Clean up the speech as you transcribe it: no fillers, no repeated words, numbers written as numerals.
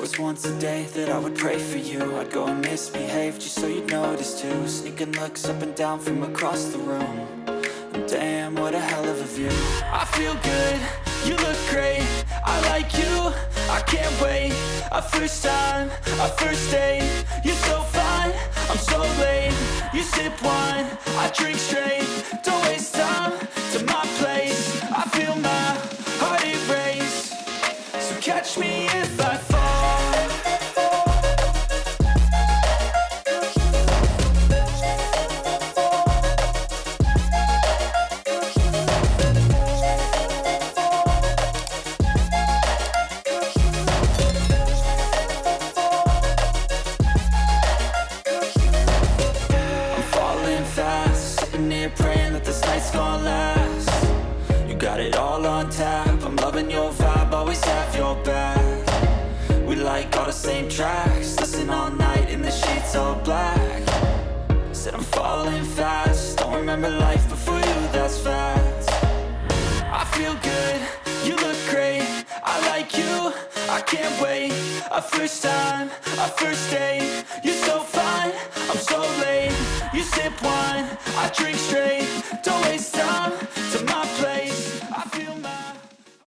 was once a day that I would pray for you. I'd go and misbehave just so you'd notice too. Sneaking looks up and down from across the room. And damn, what a hell of a view. I feel good, you look great, I like you, I can't wait. A first time, a first date, you're so fine, I'm so late. You sip wine, I drink straight, don't waste time to my place. I feel my heart erase, so catch me if I fall. Praying that this night's gonna last. You got it all on tap, I'm loving your vibe, always have your back. We like all the same tracks, listen all night in the sheets all black. Said I'm falling fast, don't remember life before you, that's fact. I feel good, you look great, I like you, I can't wait. A first time, a first date, you're so fine, I'm so late. You sip wine, I drink straight, don't waste time.